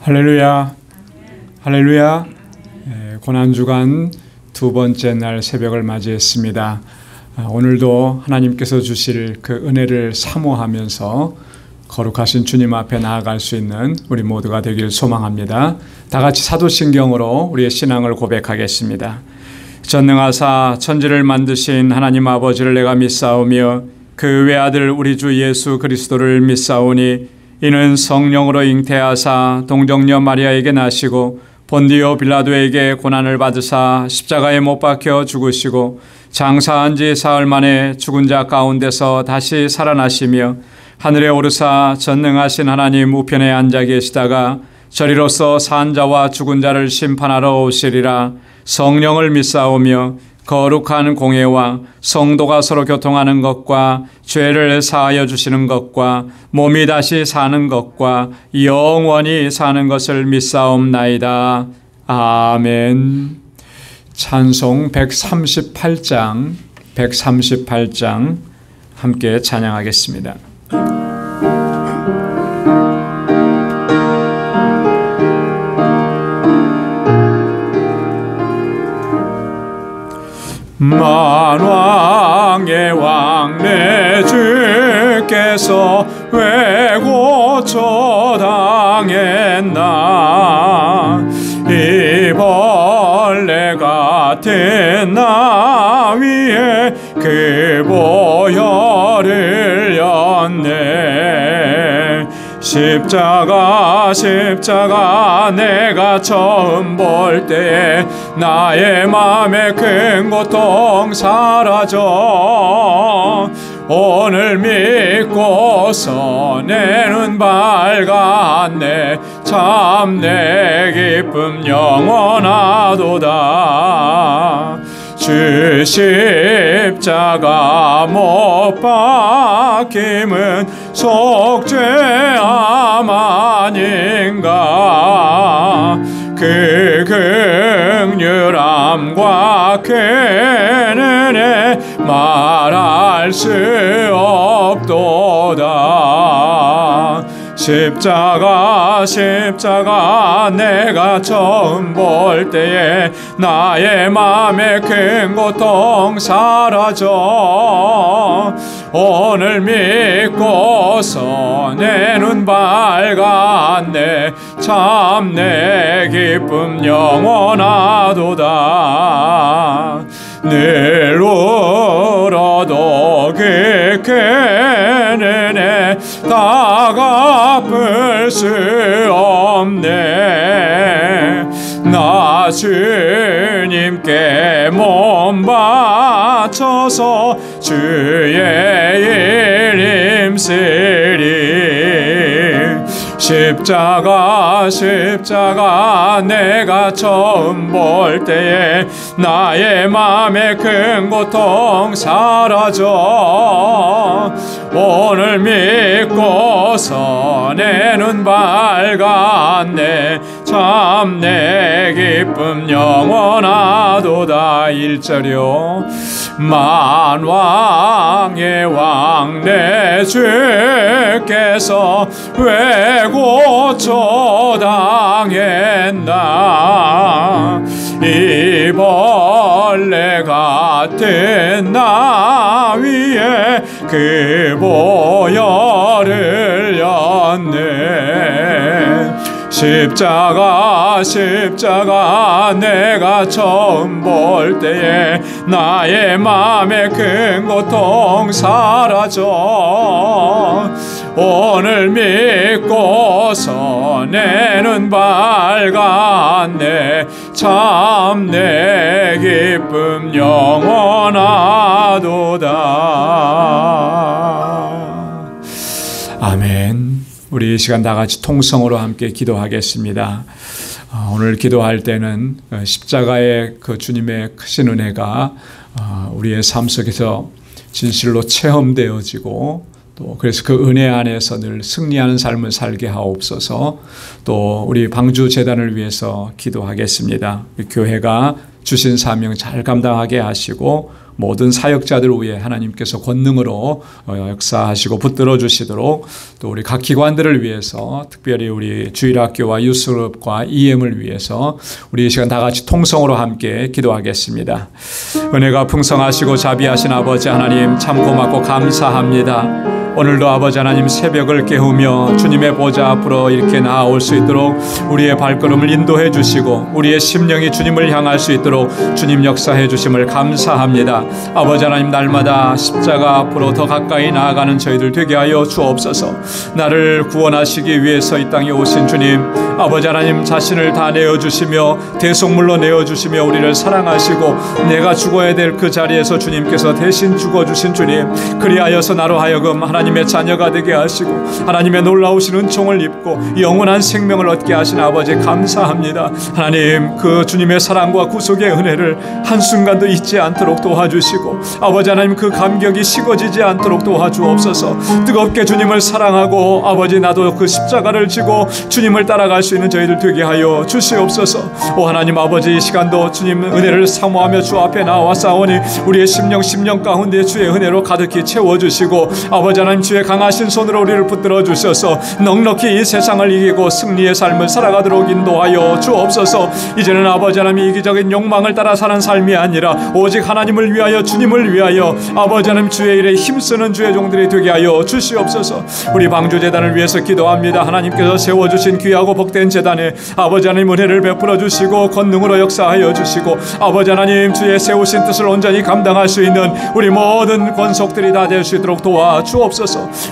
할렐루야, 할렐루야. 고난주간 두 번째 날 새벽을 맞이했습니다. 오늘도 하나님께서 주실 그 은혜를 사모하면서 거룩하신 주님 앞에 나아갈 수 있는 우리 모두가 되길 소망합니다. 다 같이 사도신경으로 우리의 신앙을 고백하겠습니다. 전능하사 천지를 만드신 하나님 아버지를 내가 믿사오며 그 외아들 우리 주 예수 그리스도를 믿사오니 이는 성령으로 잉태하사 동정녀 마리아에게 나시고 본디오 빌라도에게 고난을 받으사 십자가에 못 박혀 죽으시고 장사한 지 사흘 만에 죽은 자 가운데서 다시 살아나시며 하늘에 오르사 전능하신 하나님 우편에 앉아 계시다가 저리로서 산 자와 죽은 자를 심판하러 오시리라. 성령을 믿사오며 거룩한 공회와 성도가 서로 교통하는 것과 죄를 사하여 주시는 것과 몸이 다시 사는 것과 영원히 사는 것을 믿사옵나이다. 아멘. 찬송 138장 함께 찬양하겠습니다. 만왕의 왕 내 주께서 왜 고초당했나. 이 벌레 같은 나 위에 그 보혈을 였네. 십자가 내가 처음 볼 때에 나의 맘에 큰 고통 사라져. 오늘 믿고서 내 눈 밝았네. 참 내 기쁨 영원하도다. 주 십자가 못 박힘은 속죄함 아닌가. 그 긍휼함과 그 은혜 말할 수 없도다. 십자가 내가 처음 볼 때에 나의 맘에 큰 고통 사라져. 오늘 믿고서 내 눈 밝았네. 참 내 기쁨 영원하도다. 늘 울어도 그 큰 은혜 다 갚을 수 없네. 나 주님께 몸 바쳐서 주의 일 힘쓰리. 십자가 내가 처음 볼 때에 나의 맘에 큰 고통 사라져. 오늘 믿고서 내 눈 밝았네. 참 내 기쁨 영원하도다. 1절이요. 만왕의 왕 내 주께서 왜 고초당했나. 이 벌레 같은 나 위에 그 보혈을 였네. 십자가 내가 처음 볼 때에 나의 맘에 큰 고통 사라져. 오늘 믿고서 내 눈 밝았네. 참 내 기쁨 영원하도다. 아멘. 우리 이 시간 다 같이 통성으로 함께 기도하겠습니다. 오늘 기도할 때는 십자가의 그 주님의 크신 은혜가 우리의 삶 속에서 진실로 체험되어지고 또 그래서 그 은혜 안에서 늘 승리하는 삶을 살게 하옵소서. 또 우리 방주재단을 위해서 기도하겠습니다. 교회가 주신 사명 잘 감당하게 하시고 모든 사역자들을 위해 하나님께서 권능으로 역사하시고 붙들어 주시도록, 또 우리 각 기관들을 위해서, 특별히 우리 주일학교와 유스룹과 EM을 위해서 우리 이 시간 다 같이 통성으로 함께 기도하겠습니다. 은혜가 풍성하시고 자비하신 아버지 하나님, 참 고맙고 감사합니다. 오늘도 아버지 하나님, 새벽을 깨우며 주님의 보좌 앞으로 이렇게 나아올 수 있도록 우리의 발걸음을 인도해 주시고 우리의 심령이 주님을 향할 수 있도록 주님 역사해 주심을 감사합니다. 아버지 하나님, 날마다 십자가 앞으로 더 가까이 나아가는 저희들 되게 하여 주옵소서. 나를 구원하시기 위해서 이 땅에 오신 주님, 아버지 하나님 자신을 다 내어주시며 대속물로 내어주시며 우리를 사랑하시고 내가 죽어야 될 그 자리에서 주님께서 대신 죽어주신 주님, 그리하여서 나로 하여금 하나님의 자녀가 되게 하시고 하나님의 놀라우신 은총을 입고 영원한 생명을 얻게 하신 아버지 감사합니다. 하나님, 그 주님의 사랑과 구속의 은혜를 한순간도 잊지 않도록 도와주시고 아버지 하나님, 그 감격이 식어지지 않도록 도와주옵소서. 뜨겁게 주님을 사랑하고 아버지 나도 그 십자가를 지고 주님을 따라갈 수 있는 저희들 되게 하여 주시옵소서. 오 하나님 아버지, 이 시간도 주님 은혜를 사모하며 주 앞에 나와 싸우니 우리의 심령 가운데 주의 은혜로 가득히 채워주시고 아버지 하나님, 주의 강하신 손으로 우리를 붙들어 주셔서 넉넉히 이 세상을 이기고 승리의 삶을 살아가도록 인도하여 주옵소서. 이제는 아버지 하나님, 이기적인 욕망을 따라 사는 삶이 아니라 오직 하나님을 위하여, 주님을 위하여 아버지 하나님 주의 일에 힘쓰는 주의 종들이 되게 하여 주시옵소서. 우리 방주재단을 위해서 기도합니다. 하나님께서 세워주신 귀하고 복된 재단에 아버지 하나님 은혜를 베풀어 주시고 권능으로 역사하여 주시고 아버지 하나님 주의 세우신 뜻을 온전히 감당할 수 있는 우리 모든 권속들이 다 될 수 있도록 도와주옵소서.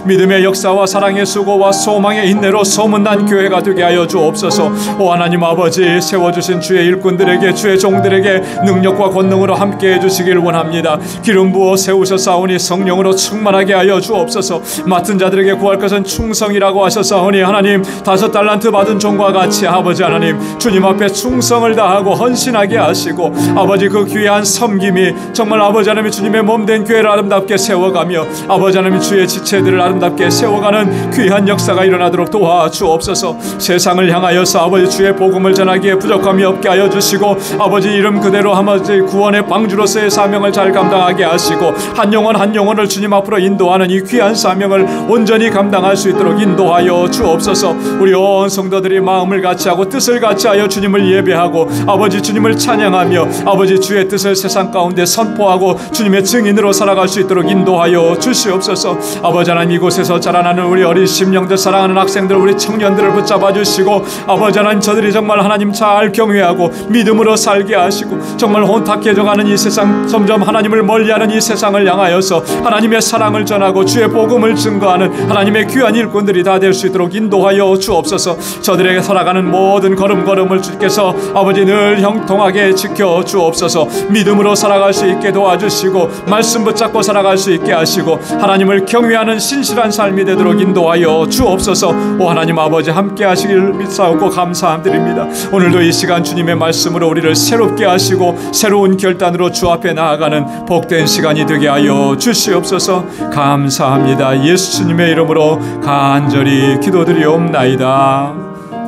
믿음의 역사와 사랑의 수고와 소망의 인내로 소문난 교회가 되게 하여 주옵소서. 오 하나님 아버지, 세워주신 주의 일꾼들에게, 주의 종들에게 능력과 권능으로 함께 해주시길 원합니다. 기름 부어 세우셨사오니 성령으로 충만하게 하여 주옵소서. 맡은 자들에게 구할 것은 충성이라고 하셨사오니 하나님, 5달란트 받은 종과 같이 아버지 하나님 주님 앞에 충성을 다하고 헌신하게 하시고 아버지, 그 귀한 섬김이 정말 아버지 하나님 주님의 몸된 교회를 아름답게 세워가며 아버지 하나님 주의 지체들을 아름답게 세워가는 귀한 역사가 일어나도록 도와주옵소서. 세상을 향하여서 아버지 주의 복음을 전하기에 부족함이 없게 하여 주시고 아버지 이름 그대로 아버지 구원의 방주로서의 사명을 잘 감당하게 하시고 한 영혼 한 영혼을 주님 앞으로 인도하는 이 귀한 사명을 온전히 감당할 수 있도록 인도하여 주옵소서. 우리 온 성도들이 마음을 같이하고 뜻을 같이하여 주님을 예배하고 아버지 주님을 찬양하며 아버지 주의 뜻을 세상 가운데 선포하고 주님의 증인으로 살아갈 수 있도록 인도하여 주시옵소서. 아버지 하나님, 이곳에서 자라나는 우리 어린 심령들, 사랑하는 학생들, 우리 청년들을 붙잡아 주시고 아버지 하나님, 저들이 정말 하나님 잘 경외하고 믿음으로 살게 하시고 정말 혼탁해져가는 이 세상, 점점 하나님을 멀리하는 이 세상을 향하여서 하나님의 사랑을 전하고 주의 복음을 증거하는 하나님의 귀한 일꾼들이 다 될 수 있도록 인도하여 주옵소서. 저들에게 살아가는 모든 걸음걸음을 주께서 아버지 늘 형통하게 지켜 주옵소서. 믿음으로 살아갈 수 있게 도와주시고 말씀 붙잡고 살아갈 수 있게 하시고 하나님을 경외하는 신실한 삶이 되도록 인도하여 주옵소서. 오 하나님 아버지, 함께 하시길 믿사옵고 감사드립니다. 오늘도 이 시간 주님의 말씀으로 우리를 새롭게 하시고 새로운 결단으로 주 앞에 나아가는 복된 시간이 되게 하여 주시옵소서. 감사합니다. 예수님의 이름으로 간절히 기도드리옵나이다.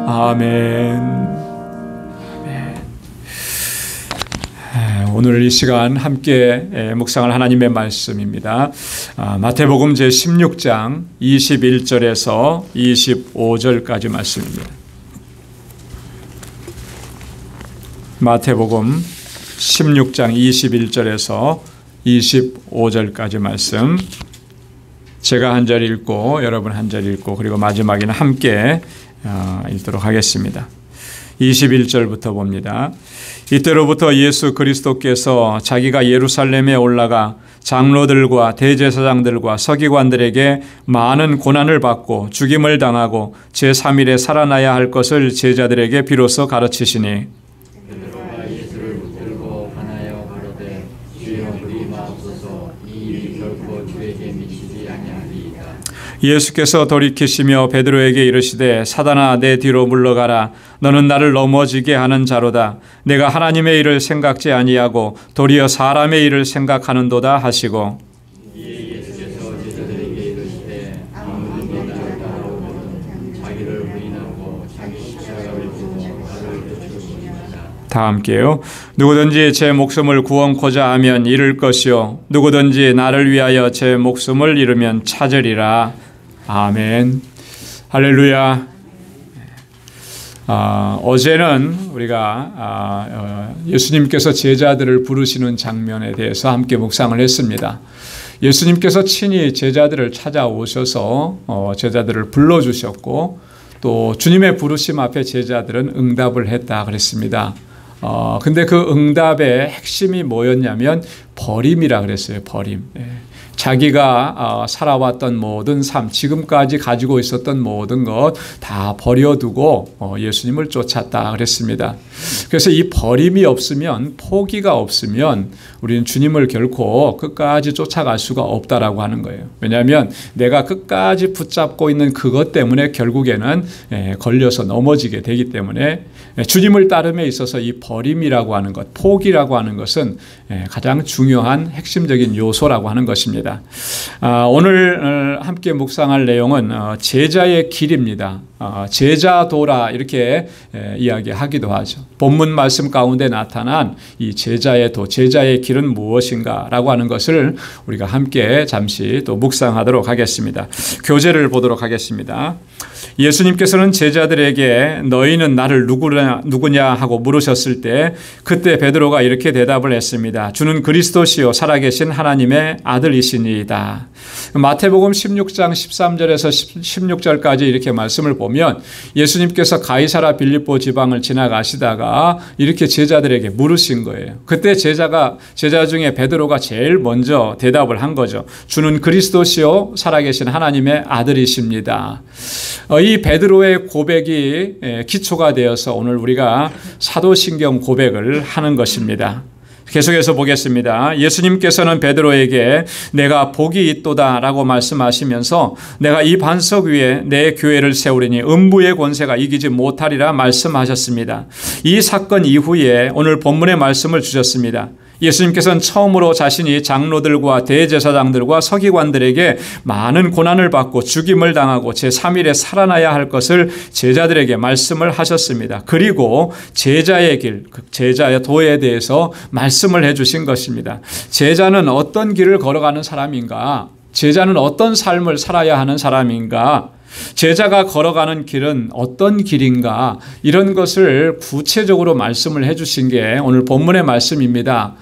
아멘. 오늘 이 시간 함께 묵상할 하나님의 말씀입니다. 마태복음 제16장 21절에서 25절까지 말씀입니다. 마태복음 16장 21절에서 25절까지 말씀, 제가 한 절 읽고 여러분 한 절 읽고 그리고 마지막에는 함께 읽도록 하겠습니다. 21절부터 봅니다. 이때로부터 예수 그리스도께서 자기가 예루살렘에 올라가 장로들과 대제사장들과 서기관들에게 많은 고난을 받고 죽임을 당하고 제3일에 살아나야 할 것을 제자들에게 비로소 가르치시니, 예수께서 돌이키시며 베드로에게 이르시되 사단아 내 뒤로 물러가라. 너는 나를 넘어지게 하는 자로다. 내가 하나님의 일을 생각지 아니하고 도리어 사람의 일을 생각하는도다 하시고, 예수께서 제자들에게 이르시되 아무든지 나를 따라오면 자기를 부인하고 자기 십자가를 지고 나를 쫓으시니라. 다 함께요. 누구든지 제 목숨을 구원코자 하면 잃을 것이요 누구든지 나를 위하여 제 목숨을 잃으면 찾으리라. 아멘. 할렐루야. 어제는 우리가 예수님께서 제자들을 부르시는 장면에 대해서 함께 묵상을 했습니다. 예수님께서 친히 제자들을 찾아오셔서 제자들을 불러주셨고 또 주님의 부르심 앞에 제자들은 응답을 했다 그랬습니다. 근데 그 응답의 핵심이 뭐였냐면 버림이라 그랬어요. 버림. 자기가 살아왔던 모든 삶, 지금까지 가지고 있었던 모든 것 다 버려두고 예수님을 쫓았다 그랬습니다. 그래서 이 버림이 없으면, 포기가 없으면 우리는 주님을 결코 끝까지 쫓아갈 수가 없다라고 하는 거예요. 왜냐하면 내가 끝까지 붙잡고 있는 그것 때문에 결국에는 걸려서 넘어지게 되기 때문에 주님을 따름에 있어서 이 버림이라고 하는 것, 포기라고 하는 것은 가장 중요한 핵심적인 요소라고 하는 것입니다. 오늘 함께 묵상할 내용은 제자의 길입니다. 제자도라 이렇게 이야기하기도 하죠. 본문 말씀 가운데 나타난 이 제자의 도, 제자의 길은 무엇인가 라고 하는 것을 우리가 함께 잠시 또 묵상하도록 하겠습니다. 교재를 보도록 하겠습니다. 예수님께서는 제자들에게 너희는 나를 누구냐 하고 물으셨을 때 그때 베드로가 이렇게 대답을 했습니다. 주는 그리스도시요 살아계신 하나님의 아들이시니이다. 마태복음 16장 13절에서 16절까지 이렇게 말씀을 보면 예수님께서 가이사라 빌립보 지방을 지나가시다가 이렇게 제자들에게 물으신 거예요. 그때 제자 중에 베드로가 제일 먼저 대답을 한 거죠. 주는 그리스도시요 살아계신 하나님의 아들이십니다. 이 베드로의 고백이 기초가 되어서 오늘 우리가 사도신경 고백을 하는 것입니다. 계속해서 보겠습니다. 예수님께서는 베드로에게 내가 복이 있도다 라고 말씀하시면서 내가 이 반석 위에 내 교회를 세우리니 음부의 권세가 이기지 못하리라 말씀하셨습니다. 이 사건 이후에 오늘 본문의 말씀을 주셨습니다. 예수님께서는 처음으로 자신이 장로들과 대제사장들과 서기관들에게 많은 고난을 받고 죽임을 당하고 제3일에 살아나야 할 것을 제자들에게 말씀을 하셨습니다. 그리고 제자의 길, 제자의 도에 대해서 말씀을 해주신 것입니다. 제자는 어떤 길을 걸어가는 사람인가? 제자는 어떤 삶을 살아야 하는 사람인가? 제자가 걸어가는 길은 어떤 길인가? 이런 것을 구체적으로 말씀을 해주신 게 오늘 본문의 말씀입니다.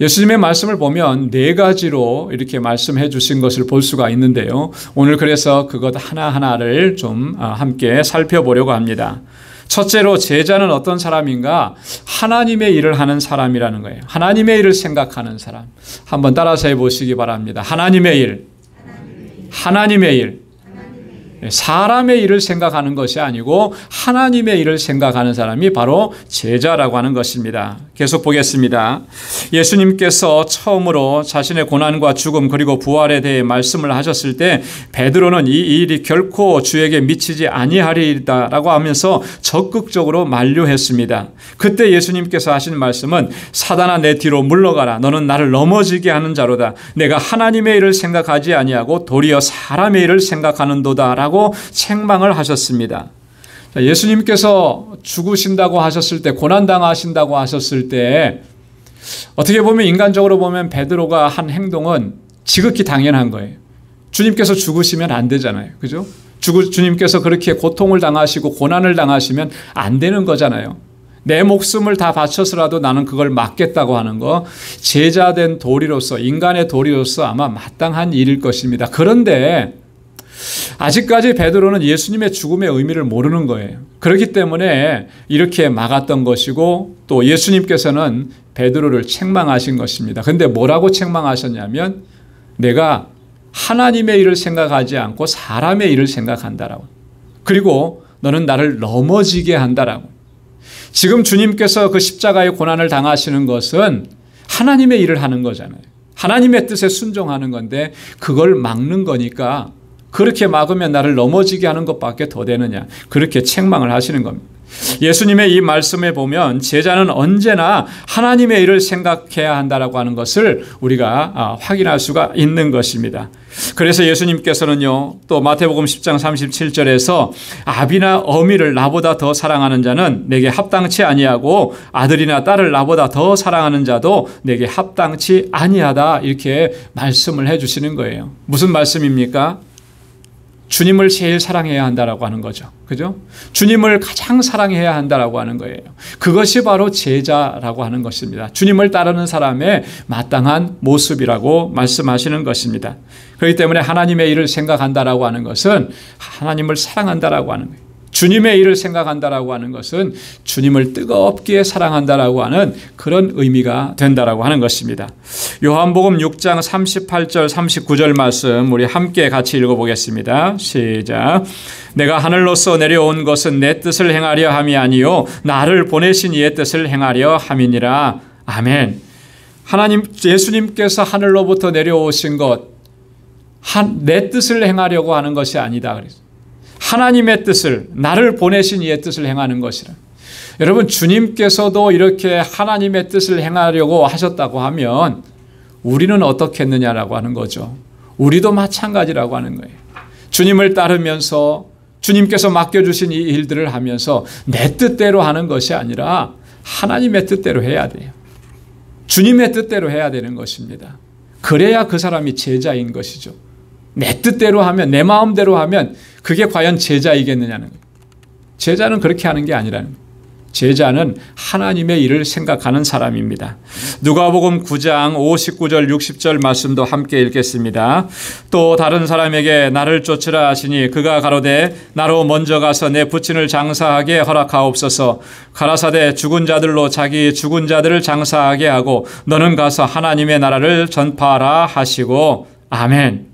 예수님의 말씀을 보면 네 가지로 이렇게 말씀해 주신 것을 볼 수가 있는데요. 오늘 그래서 그것 하나하나를 좀 함께 살펴보려고 합니다. 첫째로 제자는 어떤 사람인가? 하나님의 일을 하는 사람이라는 거예요. 하나님의 일을 생각하는 사람. 한번 따라서 해보시기 바랍니다. 하나님의 일. 하나님의 일. 사람의 일을 생각하는 것이 아니고 하나님의 일을 생각하는 사람이 바로 제자라고 하는 것입니다. 계속 보겠습니다. 예수님께서 처음으로 자신의 고난과 죽음 그리고 부활에 대해 말씀을 하셨을 때 베드로는 이 일이 결코 주에게 미치지 아니하리이다 라고 하면서 적극적으로 만류했습니다. 그때 예수님께서 하신 말씀은 사단아 내 뒤로 물러가라. 너는 나를 넘어지게 하는 자로다. 내가 하나님의 일을 생각하지 아니하고 도리어 사람의 일을 생각하는도다 라고 책망을 하셨습니다. 예수님께서 죽으신다고 하셨을 때, 고난당하신다고 하셨을 때 어떻게 보면 인간적으로 보면 베드로가 한 행동은 지극히 당연한 거예요. 주님께서 죽으시면 안 되잖아요. 그죠? 주님께서 그렇게 고통을 당하시고 고난을 당하시면 안 되는 거잖아요. 내 목숨을 다 바쳐서라도 나는 그걸 막겠다고 하는 거, 제자된 도리로서, 인간의 도리로서 아마 마땅한 일일 것입니다. 그런데 아직까지 베드로는 예수님의 죽음의 의미를 모르는 거예요. 그렇기 때문에 이렇게 막았던 것이고 또 예수님께서는 베드로를 책망하신 것입니다. 그런데 뭐라고 책망하셨냐면 내가 하나님의 일을 생각하지 않고 사람의 일을 생각한다라고. 그리고 너는 나를 넘어지게 한다라고. 지금 주님께서 그 십자가의 고난을 당하시는 것은 하나님의 일을 하는 거잖아요. 하나님의 뜻에 순종하는 건데 그걸 막는 거니까 그렇게 막으면 나를 넘어지게 하는 것밖에 더 되느냐. 그렇게 책망을 하시는 겁니다. 예수님의 이 말씀에 보면 제자는 언제나 하나님의 일을 생각해야 한다라고 하는 것을 우리가 확인할 수가 있는 것입니다. 그래서 예수님께서는요, 또 마태복음 10장 37절에서 아비나 어미를 나보다 더 사랑하는 자는 내게 합당치 아니하고 아들이나 딸을 나보다 더 사랑하는 자도 내게 합당치 아니하다, 이렇게 말씀을 해주시는 거예요. 무슨 말씀입니까? 주님을 제일 사랑해야 한다라고 하는 거죠. 그죠? 주님을 가장 사랑해야 한다라고 하는 거예요. 그것이 바로 제자라고 하는 것입니다. 주님을 따르는 사람의 마땅한 모습이라고 말씀하시는 것입니다. 그렇기 때문에 하나님의 일을 생각한다라고 하는 것은 하나님을 사랑한다라고 하는 거예요. 주님의 일을 생각한다라고 하는 것은 주님을 뜨겁게 사랑한다라고 하는 그런 의미가 된다라고 하는 것입니다. 요한복음 6장 38절 39절 말씀 우리 함께 같이 읽어보겠습니다. 시작. 내가 하늘로서 내려온 것은 내 뜻을 행하려 함이 아니요 나를 보내신 이의 뜻을 행하려 함이니라. 아멘. 하나님, 예수님께서 하늘로부터 내려오신 것, 내 뜻을 행하려고 하는 것이 아니다 그랬어요. 하나님의 뜻을, 나를 보내신 이의 뜻을 행하는 것이라. 여러분, 주님께서도 이렇게 하나님의 뜻을 행하려고 하셨다고 하면 우리는 어떻게 했느냐라고 하는 거죠. 우리도 마찬가지라고 하는 거예요. 주님을 따르면서 주님께서 맡겨주신 이 일들을 하면서 내 뜻대로 하는 것이 아니라 하나님의 뜻대로 해야 돼요. 주님의 뜻대로 해야 되는 것입니다. 그래야 그 사람이 제자인 것이죠. 내 뜻대로 하면, 내 마음대로 하면 그게 과연 제자이겠느냐는 거예요. 제자는 그렇게 하는 게 아니라는 거예요. 제자는 하나님의 일을 생각하는 사람입니다. 누가복음 9장 59절 60절 말씀도 함께 읽겠습니다. 또 다른 사람에게 나를 쫓으라 하시니 그가 가로되 나로 먼저 가서 내 부친을 장사하게 허락하옵소서. 가라사대 죽은 자들로 자기 죽은 자들을 장사하게 하고 너는 가서 하나님의 나라를 전파하라 하시고. 아멘.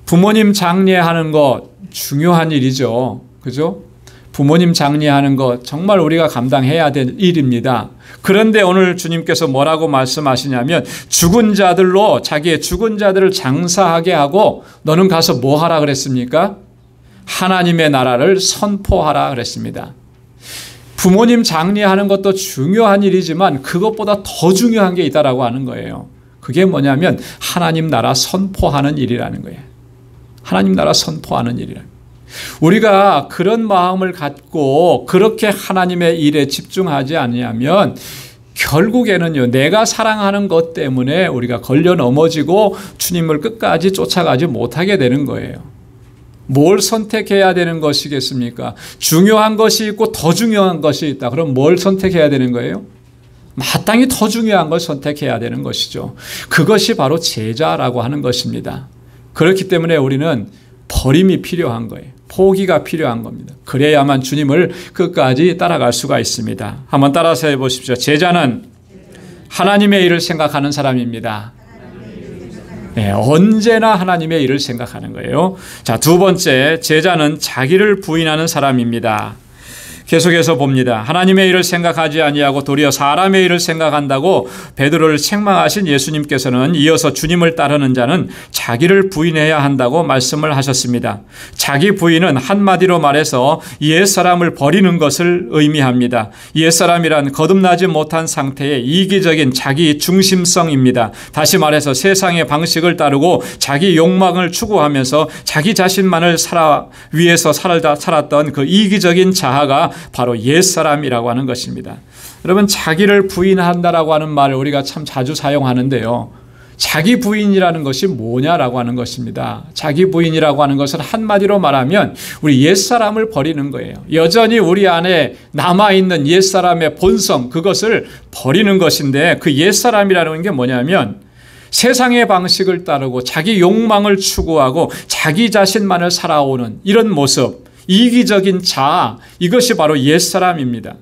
부모님 장례하는 것 중요한 일이죠. 그죠? 부모님 장례하는 것 정말 우리가 감당해야 될 일입니다. 그런데 오늘 주님께서 뭐라고 말씀하시냐면 죽은 자들로 자기의 죽은 자들을 장사하게 하고 너는 가서 뭐 하라 그랬습니까? 하나님의 나라를 선포하라 그랬습니다. 부모님 장례하는 것도 중요한 일이지만 그것보다 더 중요한 게 있다라고 하는 거예요. 그게 뭐냐면 하나님 나라 선포하는 일이라는 거예요. 하나님 나라 선포하는 일이라. 우리가 그런 마음을 갖고 그렇게 하나님의 일에 집중하지 않으면 결국에는요, 내가 사랑하는 것 때문에 우리가 걸려 넘어지고 주님을 끝까지 쫓아가지 못하게 되는 거예요. 뭘 선택해야 되는 것이겠습니까? 중요한 것이 있고 더 중요한 것이 있다. 그럼 뭘 선택해야 되는 거예요? 마땅히 더 중요한 걸 선택해야 되는 것이죠. 그것이 바로 제자라고 하는 것입니다. 그렇기 때문에 우리는 버림이 필요한 거예요. 포기가 필요한 겁니다. 그래야만 주님을 끝까지 따라갈 수가 있습니다. 한번 따라서 해보십시오. 제자는 하나님의 일을 생각하는 사람입니다. 네, 언제나 하나님의 일을 생각하는 거예요. 자, 두 번째, 제자는 자기를 부인하는 사람입니다. 계속해서 봅니다. 하나님의 일을 생각하지 아니하고 도리어 사람의 일을 생각한다고 베드로를 책망하신 예수님께서는 이어서 주님을 따르는 자는 자기를 부인해야 한다고 말씀을 하셨습니다. 자기 부인은 한마디로 말해서 옛사람을 버리는 것을 의미합니다. 옛사람이란 거듭나지 못한 상태의 이기적인 자기 중심성입니다. 다시 말해서 세상의 방식을 따르고 자기 욕망을 추구하면서 자기 자신만을 위해서 살았던 그 이기적인 자아가 바로 옛사람이라고 하는 것입니다. 여러분, 자기를 부인한다라고 하는 말을 우리가 참 자주 사용하는데요. 자기 부인이라는 것이 뭐냐라고 하는 것입니다. 자기 부인이라고 하는 것은 한마디로 말하면 우리 옛사람을 버리는 거예요. 여전히 우리 안에 남아있는 옛사람의 본성, 그것을 버리는 것인데 그 옛사람이라는 게 뭐냐면 세상의 방식을 따르고 자기 욕망을 추구하고 자기 자신만을 살아오는 이런 모습, 이기적인 자아, 이것이 바로 옛사람입니다.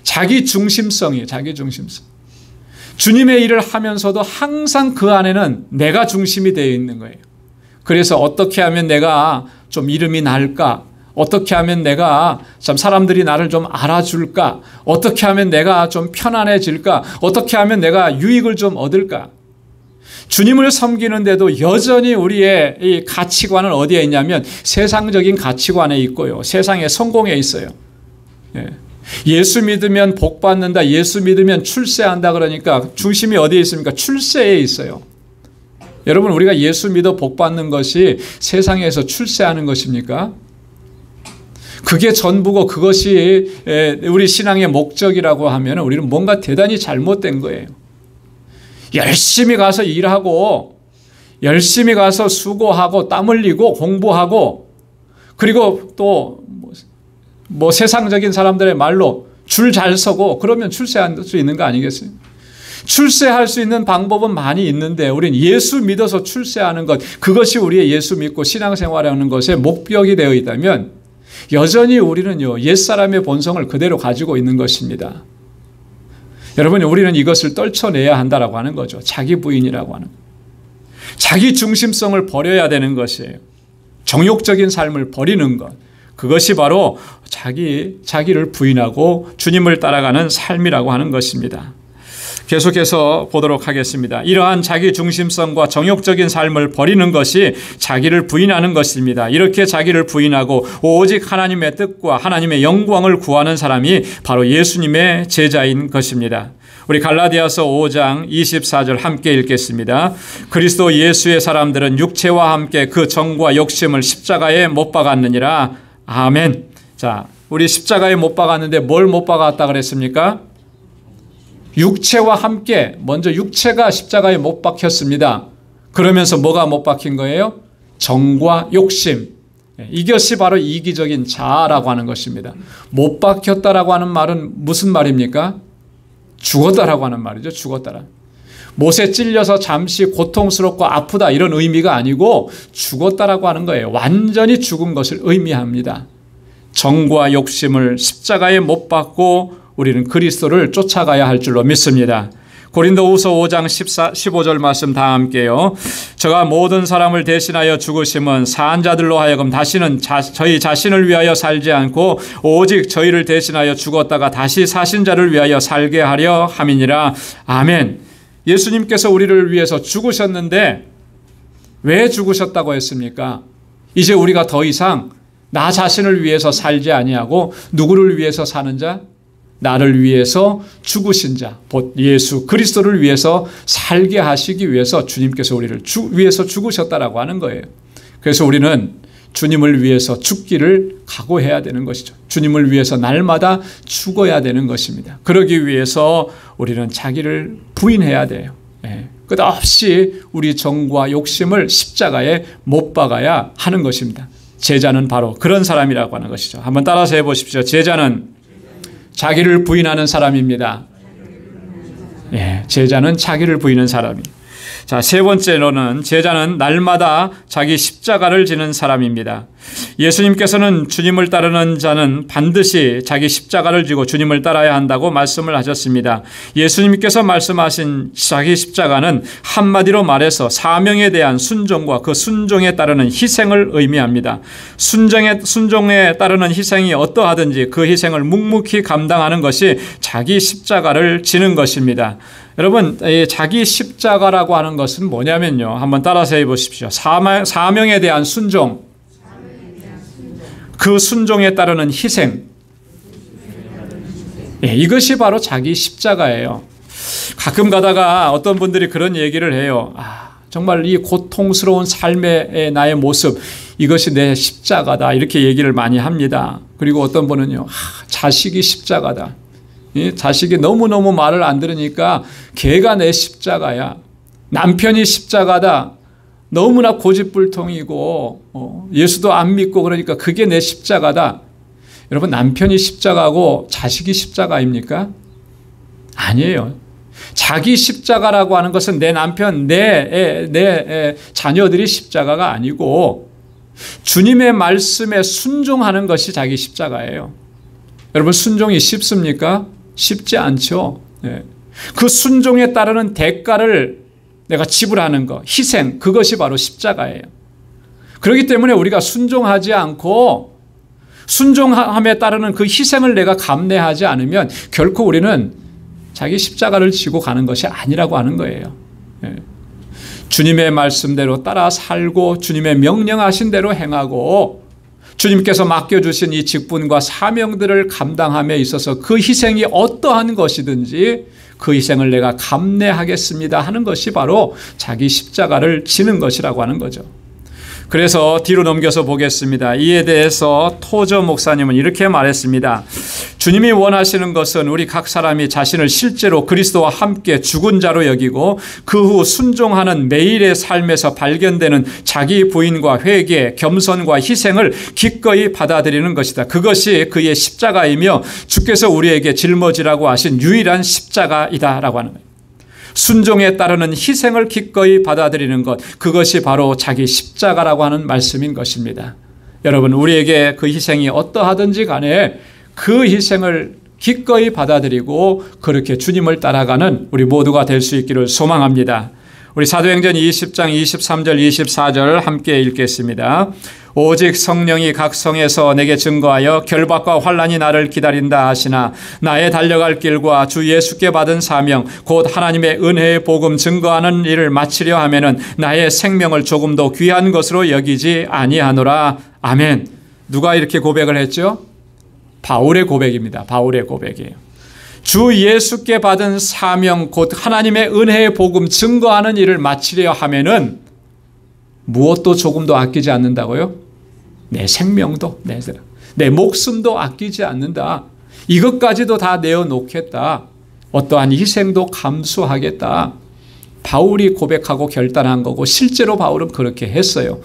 자기 중심성이에요. 자기 중심성. 주님의 일을 하면서도 항상 그 안에는 내가 중심이 되어 있는 거예요. 그래서 어떻게 하면 내가 좀 이름이 날까? 어떻게 하면 내가 참 사람들이 나를 좀 알아줄까? 어떻게 하면 내가 좀 편안해질까? 어떻게 하면 내가 유익을 좀 얻을까? 주님을 섬기는데도 여전히 우리의 이 가치관은 어디에 있냐면 세상적인 가치관에 있고요. 세상의 성공에 있어요. 예. 예수 믿으면 복 받는다, 예수 믿으면 출세한다 그러니까 중심이 어디에 있습니까? 출세에 있어요. 여러분, 우리가 예수 믿어 복 받는 것이 세상에서 출세하는 것입니까? 그게 전부고 그것이 우리 신앙의 목적이라고 하면 우리는 뭔가 대단히 잘못된 거예요. 열심히 가서 일하고 열심히 가서 수고하고 땀 흘리고 공부하고 그리고 또 뭐 세상적인 사람들의 말로 줄 잘 서고 그러면 출세할 수 있는 거 아니겠어요? 출세할 수 있는 방법은 많이 있는데 우리는 예수 믿어서 출세하는 것, 그것이 우리의 예수 믿고 신앙생활하는 것의 목적이 되어 있다면 여전히 우리는요, 옛사람의 본성을 그대로 가지고 있는 것입니다. 여러분, 우리는 이것을 떨쳐내야 한다라고 하는 거죠. 자기 부인이라고 하는 것. 자기 중심성을 버려야 되는 것이에요. 정욕적인 삶을 버리는 것. 그것이 바로 자기를 부인하고 주님을 따라가는 삶이라고 하는 것입니다. 계속해서 보도록 하겠습니다. 이러한 자기 중심성과 정욕적인 삶을 버리는 것이 자기를 부인하는 것입니다. 이렇게 자기를 부인하고 오직 하나님의 뜻과 하나님의 영광을 구하는 사람이 바로 예수님의 제자인 것입니다. 우리 갈라디아서 5장 24절 함께 읽겠습니다. 그리스도 예수의 사람들은 육체와 함께 그 정과 욕심을 십자가에 못 박았느니라. 아멘. 자, 우리 십자가에 못 박았는데 뭘 못 박았다 그랬습니까? 육체와 함께, 먼저 육체가 십자가에 못 박혔습니다. 그러면서 뭐가 못 박힌 거예요? 정과 욕심. 이것이 바로 이기적인 자아라고 하는 것입니다. 못 박혔다라고 하는 말은 무슨 말입니까? 죽었다라고 하는 말이죠. 죽었다라. 못에 찔려서 잠시 고통스럽고 아프다 이런 의미가 아니고 죽었다라고 하는 거예요. 완전히 죽은 것을 의미합니다. 정과 욕심을 십자가에 못 박고 우리는 그리스도를 쫓아가야 할 줄로 믿습니다. 고린도후서 5장 15절 말씀 다 함께요. 저가 모든 사람을 대신하여 죽으심은 사한 자들로 하여금 다시는 저희 자신을 위하여 살지 않고 오직 저희를 대신하여 죽었다가 다시 사신 자를 위하여 살게 하려 함이니라. 아멘. 예수님께서 우리를 위해서 죽으셨는데 왜 죽으셨다고 했습니까? 이제 우리가 더 이상 나 자신을 위해서 살지 아니하고 누구를 위해서 사는 자? 나를 위해서 죽으신 자, 곧 예수 그리스도를 위해서 살게 하시기 위해서 주님께서 우리를 위해서 죽으셨다라고 하는 거예요. 그래서 우리는 주님을 위해서 죽기를 각오해야 되는 것이죠. 주님을 위해서 날마다 죽어야 되는 것입니다. 그러기 위해서 우리는 자기를 부인해야 돼요. 끝없이 우리 정과 욕심을 십자가에 못 박아야 하는 것입니다. 제자는 바로 그런 사람이라고 하는 것이죠. 한번 따라서 해보십시오. 제자는 자기를 부인하는 사람입니다. 제자는 자기를 부인하는 사람이. 자, 세 번째로는 제자는 날마다 자기 십자가를 지는 사람입니다. 예수님께서는 주님을 따르는 자는 반드시 자기 십자가를 지고 주님을 따라야 한다고 말씀을 하셨습니다. 예수님께서 말씀하신 자기 십자가는 한마디로 말해서 사명에 대한 순종과 그 순종에 따르는 희생을 의미합니다. 순종에 따르는 희생이 어떠하든지 그 희생을 묵묵히 감당하는 것이 자기 십자가를 지는 것입니다. 여러분, 자기 십자가라고 하는 것은 뭐냐면요. 한번 따라서 해보십시오. 사명에 대한 순종, 그 순종에 따르는 희생. 이것이 바로 자기 십자가예요. 가끔 가다가 어떤 분들이 그런 얘기를 해요. 정말 이 고통스러운 삶의 나의 모습, 이것이 내 십자가다. 이렇게 얘기를 많이 합니다. 그리고 어떤 분은요. 자식이 십자가다. 자식이 너무너무 말을 안 들으니까 걔가 내 십자가야. 남편이 십자가다. 너무나 고집불통이고 예수도 안 믿고 그러니까 그게 내 십자가다. 여러분, 남편이 십자가고 자식이 십자가입니까? 아니에요. 자기 십자가라고 하는 것은 내 남편, 내 자녀들이 십자가가 아니고 주님의 말씀에 순종하는 것이 자기 십자가예요. 여러분, 순종이 쉽습니까? 쉽지 않죠. 그 순종에 따르는 대가를 내가 지불하는 것, 희생, 그것이 바로 십자가예요. 그렇기 때문에 우리가 순종하지 않고 순종함에 따르는 그 희생을 내가 감내하지 않으면 결코 우리는 자기 십자가를 지고 가는 것이 아니라고 하는 거예요. 주님의 말씀대로 따라 살고 주님의 명령하신 대로 행하고 주님께서 맡겨주신 이 직분과 사명들을 감당함에 있어서 그 희생이 어떠한 것이든지 그 희생을 내가 감내하겠습니다 하는 것이 바로 자기 십자가를 지는 것이라고 하는 거죠. 그래서 뒤로 넘겨서 보겠습니다. 이에 대해서 토저 목사님은 이렇게 말했습니다. 주님이 원하시는 것은 우리 각 사람이 자신을 실제로 그리스도와 함께 죽은 자로 여기고 그 후 순종하는 매일의 삶에서 발견되는 자기 부인과 회개, 겸손과 희생을 기꺼이 받아들이는 것이다. 그것이 그의 십자가이며 주께서 우리에게 짊어지라고 하신 유일한 십자가이다라고 하는 거예요. 순종에 따르는 희생을 기꺼이 받아들이는 것, 그것이 바로 자기 십자가라고 하는 말씀인 것입니다. 여러분, 우리에게 그 희생이 어떠하든지 간에 그 희생을 기꺼이 받아들이고 그렇게 주님을 따라가는 우리 모두가 될 수 있기를 소망합니다. 우리 사도행전 20장 23절 24절 함께 읽겠습니다. 오직 성령이 각 성에서 내게 증거하여 결박과 환난이 나를 기다린다 하시나 나의 달려갈 길과 주 예수께 받은 사명 곧 하나님의 은혜의 복음 증거하는 일을 마치려 하면은 나의 생명을 조금 더 귀한 것으로 여기지 아니하노라. 아멘. 누가 이렇게 고백을 했죠? 바울의 고백입니다. 바울의 고백이에요. 주 예수께 받은 사명 곧 하나님의 은혜의 복음 증거하는 일을 마치려 하면은 무엇도 조금도 아끼지 않는다고요? 내 생명도, 내 목숨도 아끼지 않는다. 이것까지도 다 내어놓겠다. 어떠한 희생도 감수하겠다. 바울이 고백하고 결단한 거고 실제로 바울은 그렇게 했어요.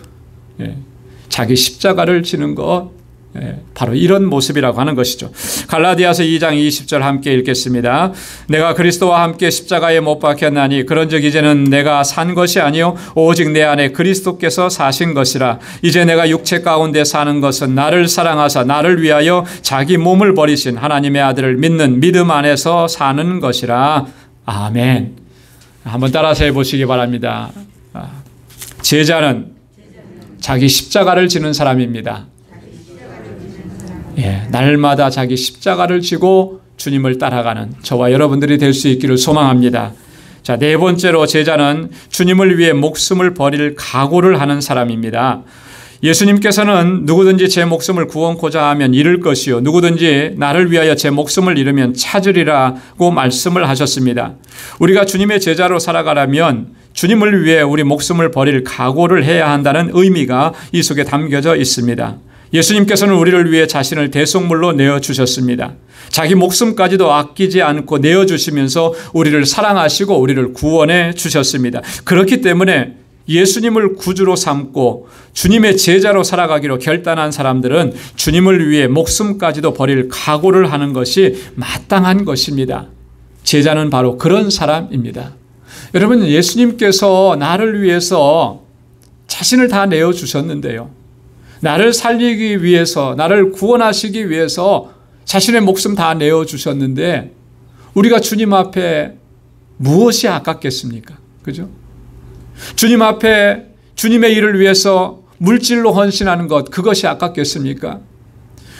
자기 십자가를 지는 것, 바로 이런 모습이라고 하는 것이죠. 갈라디아서 2장 20절 함께 읽겠습니다. 내가 그리스도와 함께 십자가에 못 박혔나니 그런즉 이제는 내가 산 것이 아니요 오직 내 안에 그리스도께서 사신 것이라. 이제 내가 육체 가운데 사는 것은 나를 사랑하사 나를 위하여 자기 몸을 버리신 하나님의 아들을 믿는 믿음 안에서 사는 것이라. 아멘. 한번 따라서 해보시기 바랍니다. 제자는 자기 십자가를 지는 사람입니다. 날마다 자기 십자가를 지고 주님을 따라가는 저와 여러분들이 될 수 있기를 소망합니다. 자, 네 번째로 제자는 주님을 위해 목숨을 버릴 각오를 하는 사람입니다. 예수님께서는 누구든지 제 목숨을 구원코자 하면 잃을 것이요 누구든지 나를 위하여 제 목숨을 잃으면 찾으리라고 말씀을 하셨습니다. 우리가 주님의 제자로 살아가려면 주님을 위해 우리 목숨을 버릴 각오를 해야 한다는 의미가 이 속에 담겨져 있습니다. 예수님께서는 우리를 위해 자신을 대속물로 내어주셨습니다. 자기 목숨까지도 아끼지 않고 내어주시면서 우리를 사랑하시고 우리를 구원해 주셨습니다. 그렇기 때문에 예수님을 구주로 삼고 주님의 제자로 살아가기로 결단한 사람들은 주님을 위해 목숨까지도 버릴 각오를 하는 것이 마땅한 것입니다. 제자는 바로 그런 사람입니다. 여러분, 예수님께서 나를 위해서 자신을 다 내어주셨는데요. 나를 살리기 위해서, 나를 구원하시기 위해서 자신의 목숨 다 내어주셨는데 우리가 주님 앞에 무엇이 아깝겠습니까? 그죠? 주님 앞에 주님의 일을 위해서 물질로 헌신하는 것, 그것이 아깝겠습니까?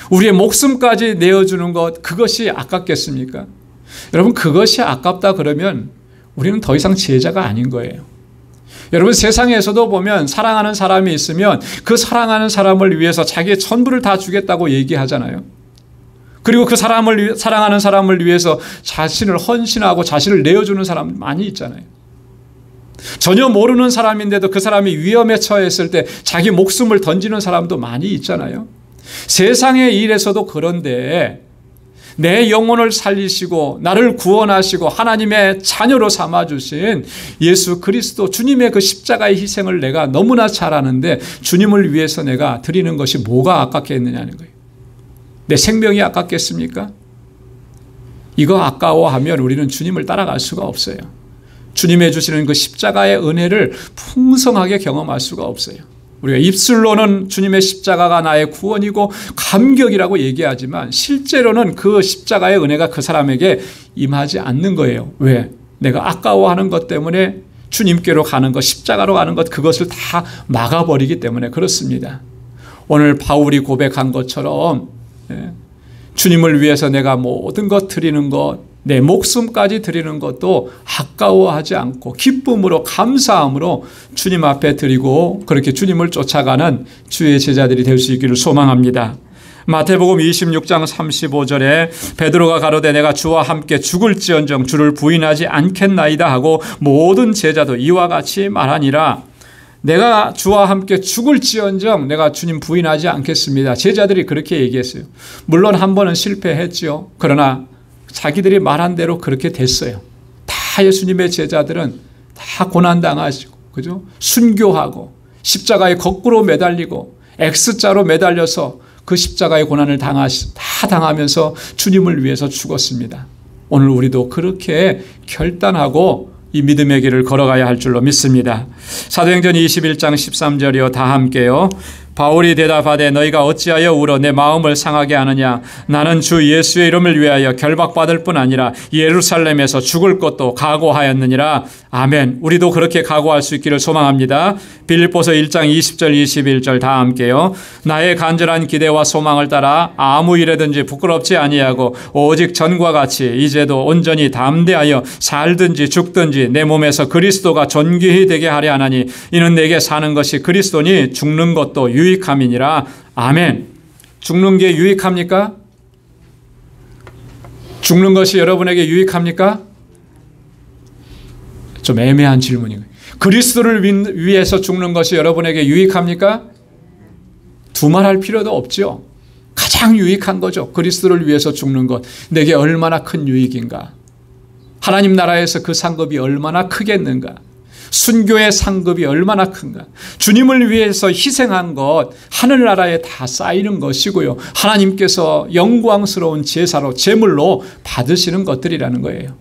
우리의 목숨까지 내어주는 것, 그것이 아깝겠습니까? 여러분, 그것이 아깝다 그러면 우리는 더 이상 제자가 아닌 거예요. 여러분, 세상에서도 보면 사랑하는 사람이 있으면 그 사랑하는 사람을 위해서 자기의 전부를 다 주겠다고 얘기하잖아요. 그리고 그 사랑하는 사람을 위해서 자신을 헌신하고 자신을 내어주는 사람 많이 있잖아요. 전혀 모르는 사람인데도 그 사람이 위험에 처했을 때 자기 목숨을 던지는 사람도 많이 있잖아요. 세상의 일에서도 그런데 내 영혼을 살리시고 나를 구원하시고 하나님의 자녀로 삼아주신 예수 그리스도 주님의 그 십자가의 희생을 내가 너무나 잘 아는데 주님을 위해서 내가 드리는 것이 뭐가 아깝겠느냐는 거예요. 내 생명이 아깝겠습니까? 이거 아까워하면 우리는 주님을 따라갈 수가 없어요. 주님의 주시는 그 십자가의 은혜를 풍성하게 경험할 수가 없어요. 우리가 입술로는 주님의 십자가가 나의 구원이고 감격이라고 얘기하지만 실제로는 그 십자가의 은혜가 그 사람에게 임하지 않는 거예요. 왜? 내가 아까워하는 것 때문에 주님께로 가는 것, 십자가로 가는 것, 그것을 다 막아버리기 때문에 그렇습니다. 오늘 바울이 고백한 것처럼 주님을 위해서 내가 모든 것 드리는 것, 내 목숨까지 드리는 것도 아까워하지 않고 기쁨으로 감사함으로 주님 앞에 드리고 그렇게 주님을 쫓아가는 주의 제자들이 될 수 있기를 소망합니다. 마태복음 26장 35절에 베드로가 가로되 내가 주와 함께 죽을지언정 주를 부인하지 않겠나이다 하고 모든 제자도 이와 같이 말하니라. 내가 주와 함께 죽을지언정 내가 주님 부인하지 않겠습니다. 제자들이 그렇게 얘기했어요. 물론 한 번은 실패했죠. 그러나 자기들이 말한 대로 그렇게 됐어요. 다 예수님의 제자들은 다 고난당하시고, 그죠? 순교하고, 십자가에 거꾸로 매달리고, X자로 매달려서 그 십자가의 고난을 다 당하면서 주님을 위해서 죽었습니다. 오늘 우리도 그렇게 결단하고 이 믿음의 길을 걸어가야 할 줄로 믿습니다. 사도행전 21장 13절이요. 다 함께요. 바울이 대답하되 너희가 어찌하여 울어 내 마음을 상하게 하느냐. 나는 주 예수의 이름을 위하여 결박받을 뿐 아니라 예루살렘에서 죽을 것도 각오하였느니라. 아멘. 우리도 그렇게 각오할 수 있기를 소망합니다. 빌립보서 1장 20절 21절 다 함께요. 나의 간절한 기대와 소망을 따라 아무 일에든지 부끄럽지 아니하고 오직 전과 같이 이제도 온전히 담대하여 살든지 죽든지 내 몸에서 그리스도가 존귀히 되게 하려 하나니 이는 내게 사는 것이 그리스도니 죽는 것도 유익함이니라. 아멘. 죽는 게 유익합니까? 죽는 것이 여러분에게 유익합니까? 좀 애매한 질문이에요. 그리스도를 위해서 죽는 것이 여러분에게 유익합니까? 두말할 필요도 없죠. 가장 유익한 거죠. 그리스도를 위해서 죽는 것. 내게 얼마나 큰 유익인가. 하나님 나라에서 그 상급이 얼마나 크겠는가. 순교의 상급이 얼마나 큰가. 주님을 위해서 희생한 것 하늘나라에 다 쌓이는 것이고요. 하나님께서 영광스러운 제사로 제물로 받으시는 것들이라는 거예요.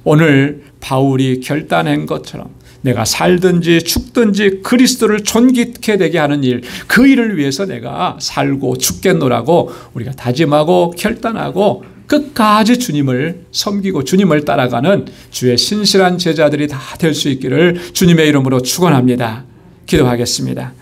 오늘 바울이 결단한 것처럼 내가 살든지 죽든지 그리스도를 존귀케 되게 하는 일, 그 일을 위해서 내가 살고 죽겠노라고 우리가 다짐하고 결단하고 끝까지 주님을 섬기고 주님을 따라가는 주의 신실한 제자들이 다 될 수 있기를 주님의 이름으로 축원합니다. 기도하겠습니다.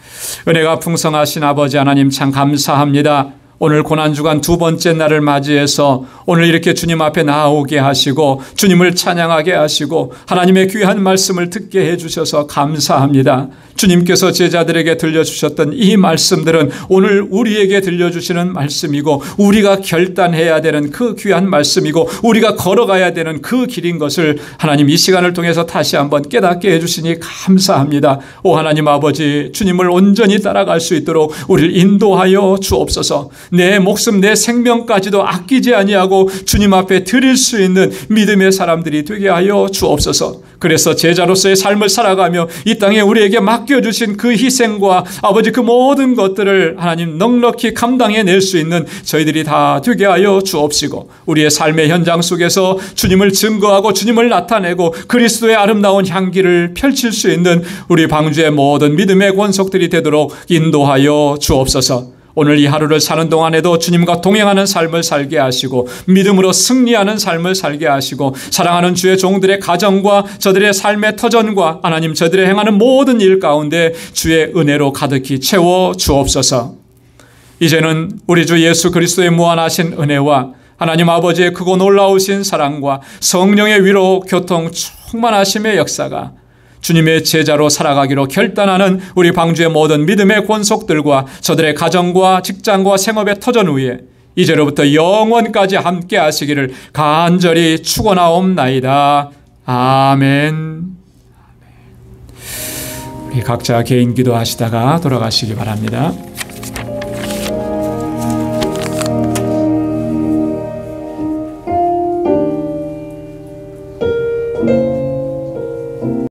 은혜가 풍성하신 아버지 하나님 참 감사합니다. 오늘 고난주간 두 번째 날을 맞이해서 오늘 이렇게 주님 앞에 나오게 하시고 주님을 찬양하게 하시고 하나님의 귀한 말씀을 듣게 해주셔서 감사합니다. 주님께서 제자들에게 들려주셨던 이 말씀들은 오늘 우리에게 들려주시는 말씀이고 우리가 결단해야 되는 그 귀한 말씀이고 우리가 걸어가야 되는 그 길인 것을 하나님 이 시간을 통해서 다시 한번 깨닫게 해주시니 감사합니다. 오 하나님 아버지, 주님을 온전히 따라갈 수 있도록 우리를 인도하여 주옵소서. 내 목숨 내 생명까지도 아끼지 아니하고 주님 앞에 드릴 수 있는 믿음의 사람들이 되게 하여 주옵소서. 그래서 제자로서의 삶을 살아가며 이 땅에 우리에게 맡겨주신 그 희생과 아버지 그 모든 것들을 하나님 넉넉히 감당해낼 수 있는 저희들이 다 되게 하여 주옵시고 우리의 삶의 현장 속에서 주님을 증거하고 주님을 나타내고 그리스도의 아름다운 향기를 펼칠 수 있는 우리 방주의 모든 믿음의 권속들이 되도록 인도하여 주옵소서. 오늘 이 하루를 사는 동안에도 주님과 동행하는 삶을 살게 하시고 믿음으로 승리하는 삶을 살게 하시고 사랑하는 주의 종들의 가정과 저들의 삶의 터전과 하나님 저들의 행하는 모든 일 가운데 주의 은혜로 가득히 채워 주옵소서. 이제는 우리 주 예수 그리스도의 무한하신 은혜와 하나님 아버지의 크고 놀라우신 사랑과 성령의 위로 교통 충만하심의 역사가 주님의 제자로 살아가기로 결단하는 우리 방주의 모든 믿음의 권속들과 저들의 가정과 직장과 생업의 터전 위에 이제로부터 영원까지 함께 하시기를 간절히 축원하옵나이다. 아멘. 우리 각자 개인 기도하시다가 돌아가시기 바랍니다.